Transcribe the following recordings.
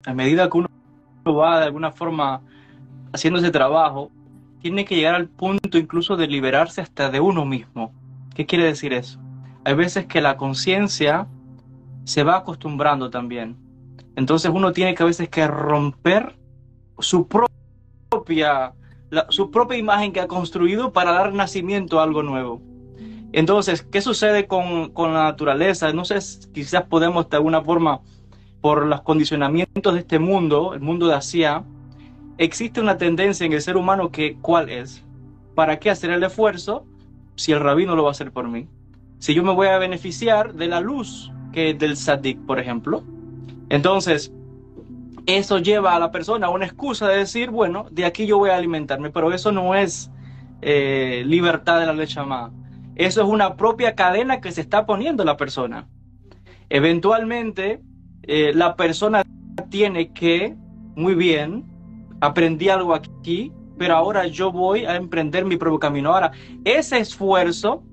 a medida que uno va de alguna forma haciendo ese trabajo, tiene que llegar al punto incluso de liberarse hasta de uno mismo. ¿Qué quiere decir eso? Hay veces que la conciencia se va acostumbrando también. Entonces uno tiene que a veces que romper su propia, su propia imagen que ha construido para dar nacimiento a algo nuevo. Entonces, ¿qué sucede con la naturaleza? No sé, quizás podemos de alguna forma, por los condicionamientos de este mundo, el mundo de Asia, existe una tendencia en el ser humano que, ¿cuál es? ¿Para qué hacer el esfuerzo si el rabí no lo va a hacer por mí? Si yo me voy a beneficiar de la luz que es del Sadik, por ejemplo. Entonces, eso lleva a la persona a una excusa de decir, bueno, de aquí yo voy a alimentarme, pero eso no es libertad de la leche amada. Eso es una propia cadena que se está poniendo la persona. Eventualmente, la persona tiene que, muy bien, aprendí algo aquí, pero ahora yo voy a emprender mi propio camino. Ahora, ese esfuerzo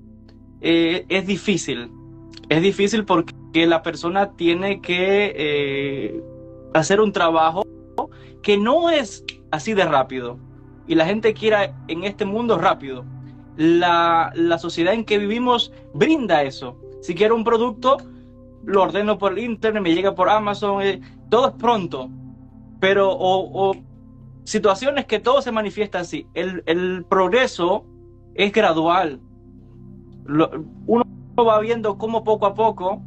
es difícil. Es difícil porque la persona tiene que hacer un trabajo que no es así de rápido. Y la gente quiere en este mundo rápido. La sociedad en que vivimos brinda eso. Si quiero un producto, lo ordeno por internet, me llega por Amazon, todo es pronto. Pero, o situaciones que todo se manifiesta así. El progreso es gradual. Uno va viendo cómo poco a poco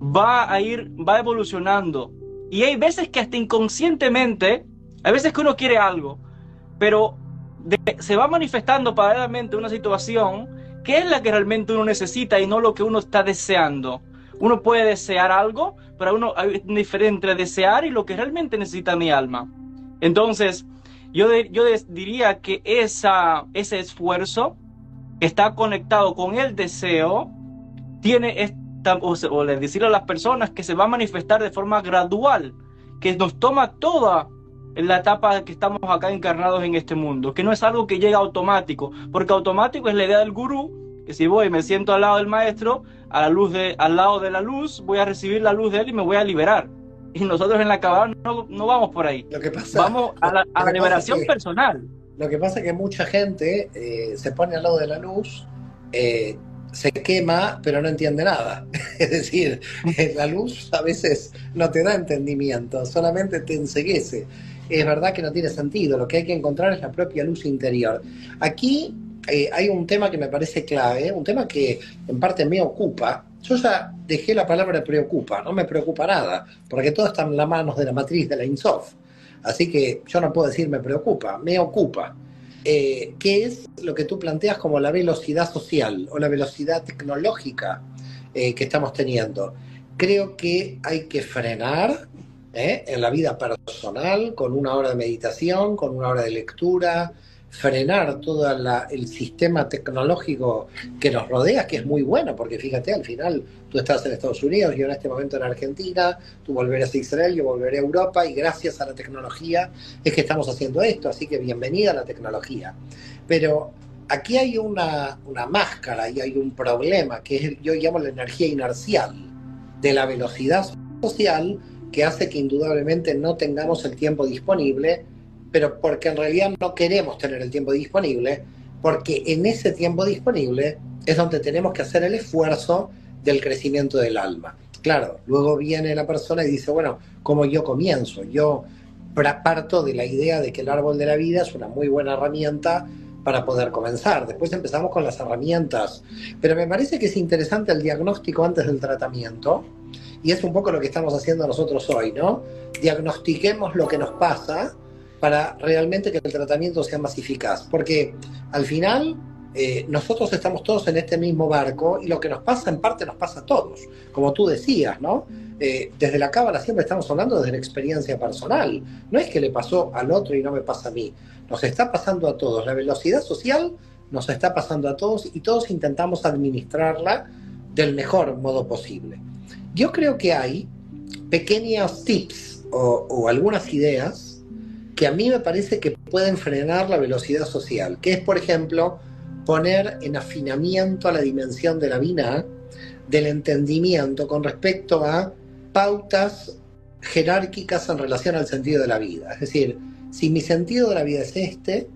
va evolucionando. Y hay veces que hasta inconscientemente, hay veces que uno quiere algo, pero se va manifestando paralelamente una situación que es la que realmente uno necesita y no lo que uno está deseando. Uno puede desear algo, pero uno hay diferente entre desear y lo que realmente necesita mi alma. Entonces, yo diría que ese esfuerzo que está conectado con el deseo tiene esta, o decirle a las personas que se va a manifestar de forma gradual, que nos toma toda en la etapa que estamos acá encarnados en este mundo, que no es algo que llega automático, porque automático es la idea del gurú, que si voy y me siento al lado del maestro, al lado de la luz, voy a recibir la luz de él y me voy a liberar. Y nosotros en la Kabbalah no vamos por ahí, Lo que pasa, vamos a lo la que pasa es liberación que personal. Lo que pasa es que mucha gente se pone al lado de la luz, eh, se quema, pero no entiende nada. Es decir, la luz a veces no te da entendimiento, solamente te enceguece. Es verdad que no tiene sentido, lo que hay que encontrar es la propia luz interior. Aquí hay un tema que me parece clave, un tema que en parte me ocupa. Yo ya dejé la palabra preocupa, no me preocupa nada, porque todo está en las manos de la matriz de la INSOF. Así que yo no puedo decir me preocupa, me ocupa. ¿Qué es lo que tú planteas como la velocidad social o la velocidad tecnológica que estamos teniendo? Creo que hay que frenar en la vida personal con una hora de meditación, con una hora de lectura, frenar todo el sistema tecnológico que nos rodea, que es muy bueno, porque fíjate, al final tú estás en Estados Unidos, yo en este momento en Argentina, tú volverás a Israel, yo volveré a Europa, y gracias a la tecnología es que estamos haciendo esto, así que bienvenida a la tecnología. Pero aquí hay una máscara y hay un problema, que es, yo llamo la energía inercial, de la velocidad social, que hace que indudablemente no tengamos el tiempo disponible, pero porque en realidad no queremos tener el tiempo disponible, porque en ese tiempo disponible es donde tenemos que hacer el esfuerzo del crecimiento del alma. Claro, luego viene la persona y dice, bueno, ¿cómo yo comienzo? Yo parto de la idea de que el árbol de la vida es una muy buena herramienta para poder comenzar. Después empezamos con las herramientas. Pero me parece que es interesante el diagnóstico antes del tratamiento, y es un poco lo que estamos haciendo nosotros hoy, ¿no? Diagnostiquemos lo que nos pasa para realmente que el tratamiento sea más eficaz. Porque al final nosotros estamos todos en este mismo barco y lo que nos pasa en parte nos pasa a todos, como tú decías, ¿no? Desde la cábala siempre estamos hablando desde la experiencia personal. No es que le pasó al otro y no me pasa a mí. Nos está pasando a todos. La velocidad social nos está pasando a todos y todos intentamos administrarla del mejor modo posible. Yo creo que hay pequeños tips o algunas ideas que a mí me parece que pueden frenar la velocidad social, que es, por ejemplo, poner en afinamiento a la dimensión de la Binah, del entendimiento con respecto a pautas jerárquicas en relación al sentido de la vida. Es decir, si mi sentido de la vida es este,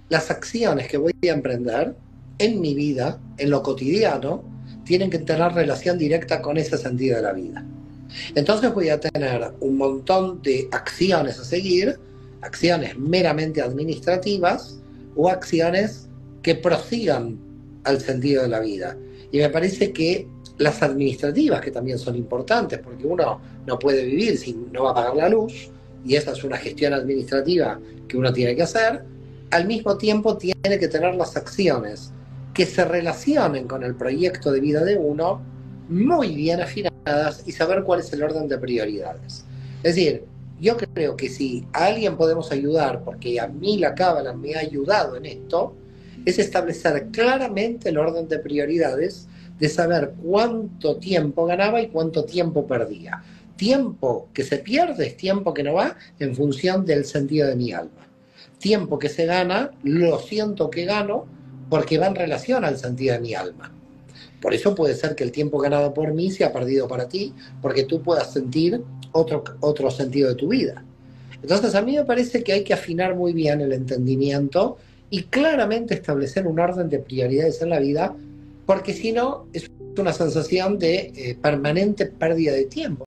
las acciones que voy a emprender en mi vida, en lo cotidiano, tienen que tener relación directa con ese sentido de la vida. Entonces voy a tener un montón de acciones a seguir, acciones meramente administrativas o acciones que prosigan al sentido de la vida. Y me parece que las administrativas, que también son importantes, porque uno no puede vivir si no va a pagar la luz, y esa es una gestión administrativa que uno tiene que hacer, al mismo tiempo tiene que tener las acciones que se relacionen con el proyecto de vida de uno muy bien afinadas y saber cuál es el orden de prioridades. Es decir, yo creo que si a alguien podemos ayudar, porque a mí la Cábala me ha ayudado en esto, es establecer claramente el orden de prioridades, de saber cuánto tiempo ganaba y cuánto tiempo perdía. Tiempo que se pierde es tiempo que no va en función del sentido de mi alma. Tiempo que se gana, lo siento que gano, porque va en relación al sentido de mi alma. Por eso puede ser que el tiempo ganado por mí sea perdido para ti, porque tú puedas sentir otro sentido de tu vida. Entonces a mí me parece que hay que afinar muy bien el entendimiento y claramente establecer un orden de prioridades en la vida, porque si no es una sensación de permanente pérdida de tiempo.